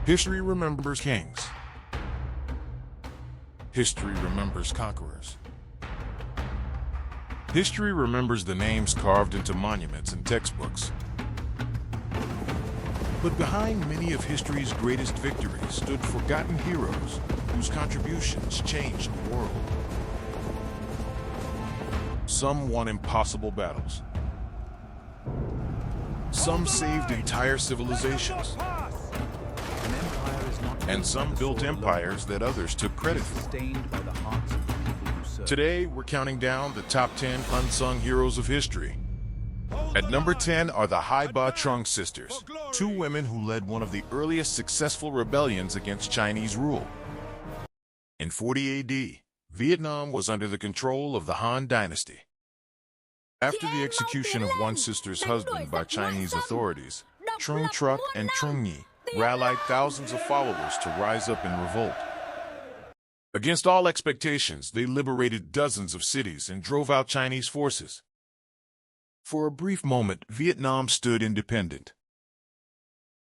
History remembers kings. History remembers conquerors. History remembers the names carved into monuments and textbooks. But behind many of history's greatest victories stood forgotten heroes whose contributions changed the world. Some won impossible battles. Some saved entire civilizations. And some built empires that others took credit for. Today, we're counting down the top 10 unsung heroes of history. At number 10 are the Trưng sisters, two women who led one of the earliest successful rebellions against Chinese rule. In 40 AD, Vietnam was under the control of the Han dynasty. After the execution of one sister's husband by Chinese authorities, Trưng Truc and Trưng rallied thousands of followers to rise up in revolt. Against all expectations, they liberated dozens of cities and drove out Chinese forces. For a brief moment, Vietnam stood independent.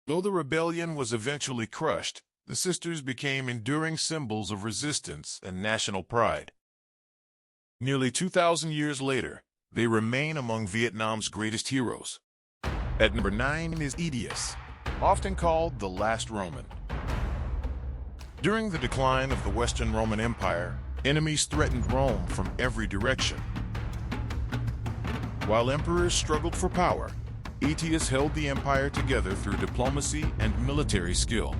Though the rebellion was eventually crushed, the sisters became enduring symbols of resistance and national pride. Nearly 2,000 years later, they remain among Vietnam's greatest heroes. At number 9 is Aetius, often called the last Roman. During the decline of the Western Roman Empire, enemies threatened Rome from every direction. While emperors struggled for power, Aetius held the empire together through diplomacy and military skill.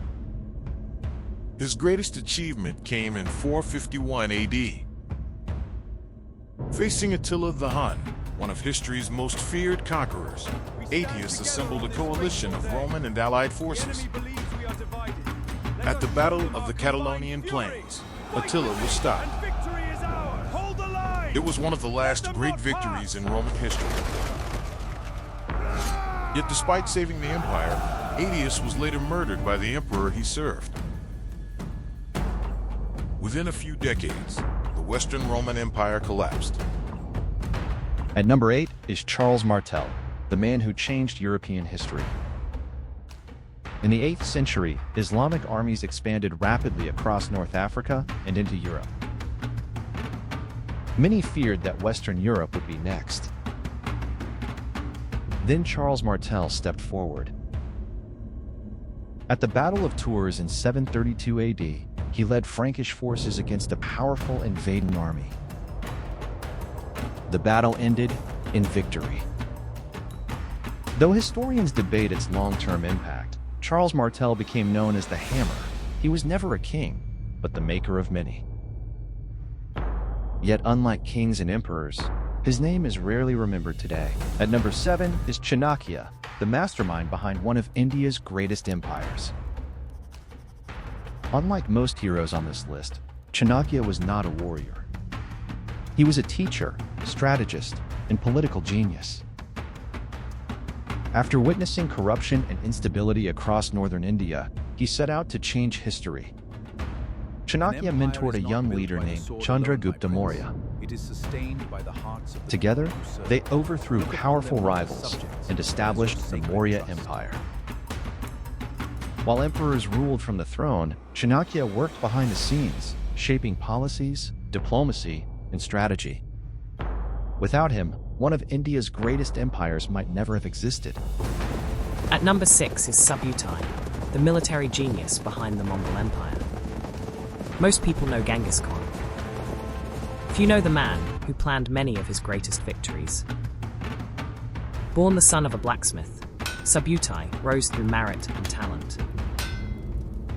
His greatest achievement came in 451 AD. Facing Attila the Hun, one of history's most feared conquerors, Aetius assembled a coalition of Roman and allied forces. At the Battle of the Catalonian Plains, Attila was stopped. It was one of the last great victories in Roman history. Yet despite saving the empire, Aetius was later murdered by the emperor he served. Within a few decades, the Western Roman Empire collapsed. At number 8 is Charles Martel, the man who changed European history. In the 8th century, Islamic armies expanded rapidly across North Africa and into Europe. Many feared that Western Europe would be next. Then Charles Martel stepped forward. At the Battle of Tours in 732 AD, he led Frankish forces against a powerful invading army. The battle ended in victory. Though historians debate its long-term impact, Charles Martel became known as the Hammer. He was never a king, but the maker of many. Yet unlike kings and emperors, his name is rarely remembered today. At number 7 is Chanakya, the mastermind behind one of India's greatest empires. Unlike most heroes on this list, Chanakya was not a warrior. He was a teacher, strategist, and political genius. After witnessing corruption and instability across northern India, he set out to change history. Chanakya mentored a young leader named Chandragupta Maurya. Together, they overthrew powerful rivals and established the Maurya Empire. While emperors ruled from the throne, Chanakya worked behind the scenes, shaping policies, diplomacy, and strategy. Without him, one of India's greatest empires might never have existed. At number 6 is Subutai, the military genius behind the Mongol Empire. Most people know Genghis Khan. Few know the man who planned many of his greatest victories. Born the son of a blacksmith, Subutai rose through merit and talent.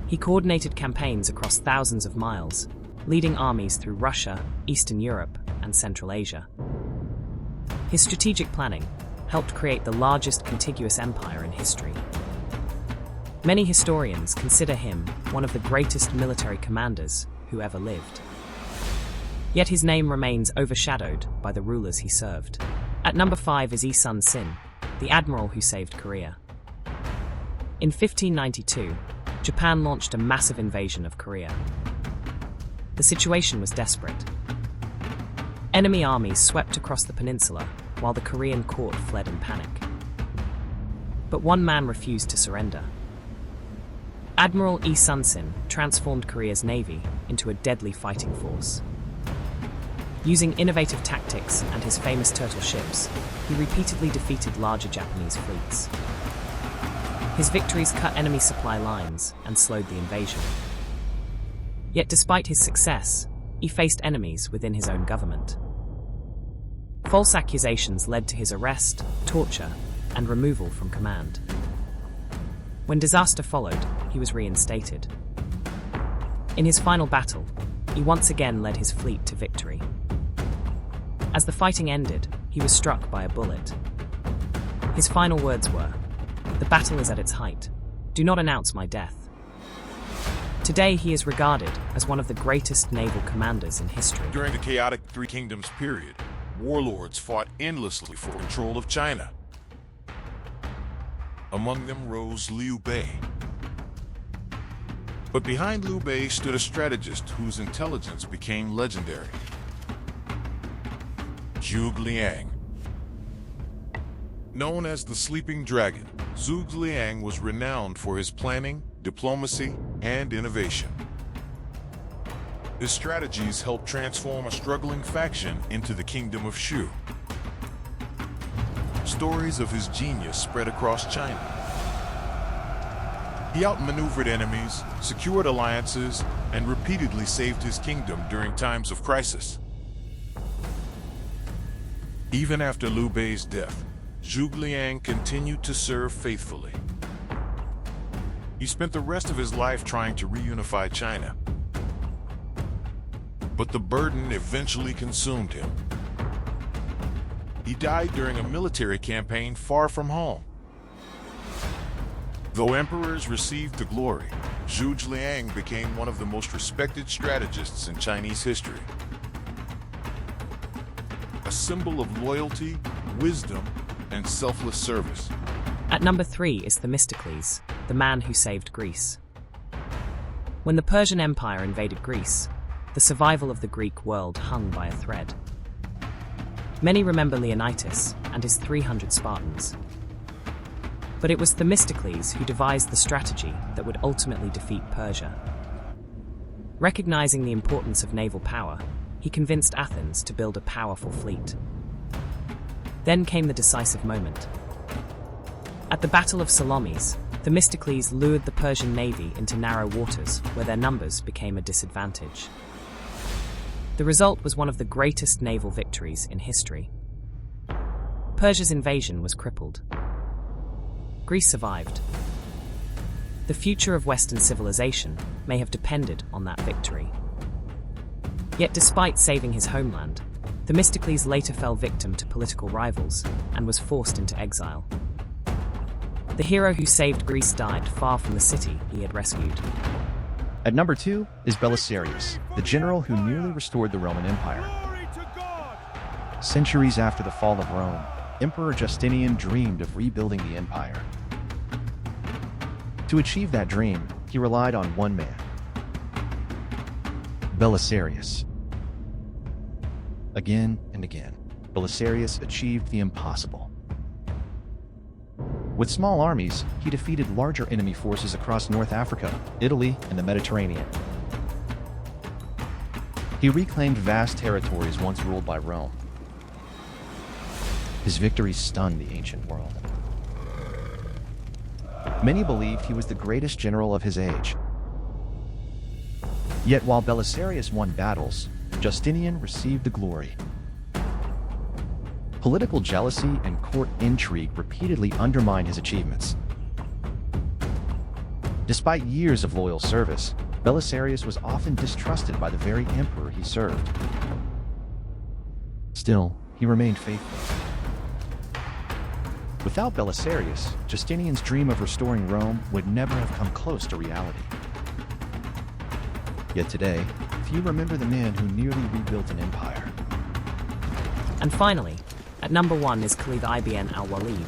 He coordinated campaigns across thousands of miles, leading armies through Russia, Eastern Europe, and Central Asia. His strategic planning helped create the largest contiguous empire in history. Many historians consider him one of the greatest military commanders who ever lived. Yet his name remains overshadowed by the rulers he served. At number 5 is Yi Sun-sin, the admiral who saved Korea. In 1592, Japan launched a massive invasion of Korea. The situation was desperate. Enemy armies swept across the peninsula, while the Korean court fled in panic. But one man refused to surrender. Admiral Yi Sun-sin transformed Korea's navy into a deadly fighting force. Using innovative tactics and his famous turtle ships, he repeatedly defeated larger Japanese fleets. His victories cut enemy supply lines and slowed the invasion. Yet despite his success, he faced enemies within his own government. False accusations led to his arrest, torture, and removal from command. When disaster followed, he was reinstated. In his final battle, he once again led his fleet to victory. As the fighting ended, he was struck by a bullet. His final words were, "The battle is at its height. Do not announce my death." Today, he is regarded as one of the greatest naval commanders in history. During the chaotic Three Kingdoms period, warlords fought endlessly for control of China. Among them rose Liu Bei. But behind Liu Bei stood a strategist whose intelligence became legendary. Zhuge Liang. Known as the Sleeping Dragon, Zhuge Liang was renowned for his planning, diplomacy, and innovation. His strategies helped transform a struggling faction into the Kingdom of Shu. Stories of his genius spread across China. He outmaneuvered enemies, secured alliances, and repeatedly saved his kingdom during times of crisis. Even after Liu Bei's death, Zhuge Liang continued to serve faithfully. He spent the rest of his life trying to reunify China. But the burden eventually consumed him. He died during a military campaign far from home. Though emperors received the glory, Zhuge Liang became one of the most respected strategists in Chinese history. A symbol of loyalty, wisdom, and selfless service. At number 3 is Themistocles, the man who saved Greece. When the Persian Empire invaded Greece, the survival of the Greek world hung by a thread. Many remember Leonidas and his 300 Spartans. But it was Themistocles who devised the strategy that would ultimately defeat Persia. Recognizing the importance of naval power, he convinced Athens to build a powerful fleet. Then came the decisive moment. At the Battle of Salamis, Themistocles lured the Persian navy into narrow waters where their numbers became a disadvantage. The result was one of the greatest naval victories in history. Persia's invasion was crippled. Greece survived. The future of Western civilization may have depended on that victory. Yet despite saving his homeland, Themistocles later fell victim to political rivals and was forced into exile. The hero who saved Greece died far from the city he had rescued. At number 2 is Belisarius, the general who nearly restored the Roman Empire. Centuries after the fall of Rome, Emperor Justinian dreamed of rebuilding the empire. To achieve that dream, he relied on one man, Belisarius. Again and again, Belisarius achieved the impossible. With small armies, he defeated larger enemy forces across North Africa, Italy, and the Mediterranean. He reclaimed vast territories once ruled by Rome. His victories stunned the ancient world. Many believed he was the greatest general of his age. Yet while Belisarius won battles, Justinian received the glory. Political jealousy and court intrigue repeatedly undermined his achievements. Despite years of loyal service, Belisarius was often distrusted by the very emperor he served. Still, he remained faithful. Without Belisarius, Justinian's dream of restoring Rome would never have come close to reality. Yet today, few remember the man who nearly rebuilt an empire. And finally, at number 1 is Khalid ibn al-Walid,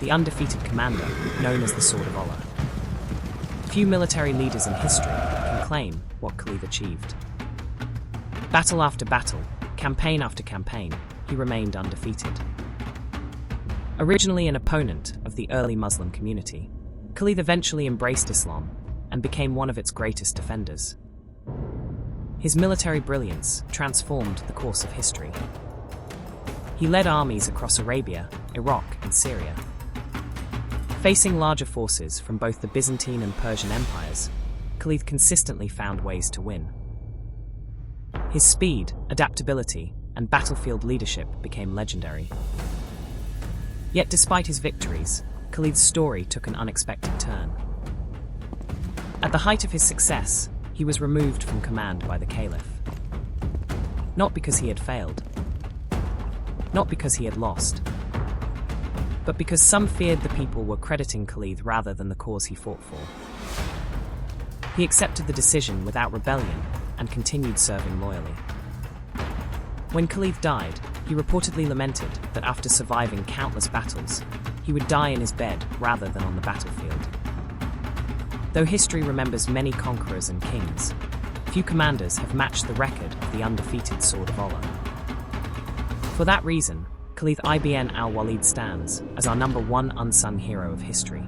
the undefeated commander known as the Sword of Allah. Few military leaders in history can claim what Khalid achieved. Battle after battle, campaign after campaign, he remained undefeated. Originally an opponent of the early Muslim community, Khalid eventually embraced Islam, and became one of its greatest defenders. His military brilliance transformed the course of history. He led armies across Arabia, Iraq, and Syria. Facing larger forces from both the Byzantine and Persian empires, Khalid consistently found ways to win. His speed, adaptability, and battlefield leadership became legendary. Yet despite his victories, Khalid's story took an unexpected turn. At the height of his success, he was removed from command by the Caliph. Not because he had failed, not because he had lost, but because some feared the people were crediting Khalid rather than the cause he fought for. He accepted the decision without rebellion and continued serving loyally. When Khalid died, he reportedly lamented that after surviving countless battles, he would die in his bed rather than on the battlefield. Though history remembers many conquerors and kings, few commanders have matched the record of the undefeated Sword of Allah. For that reason, Khalid ibn al-Walid stands as our #1 unsung hero of history.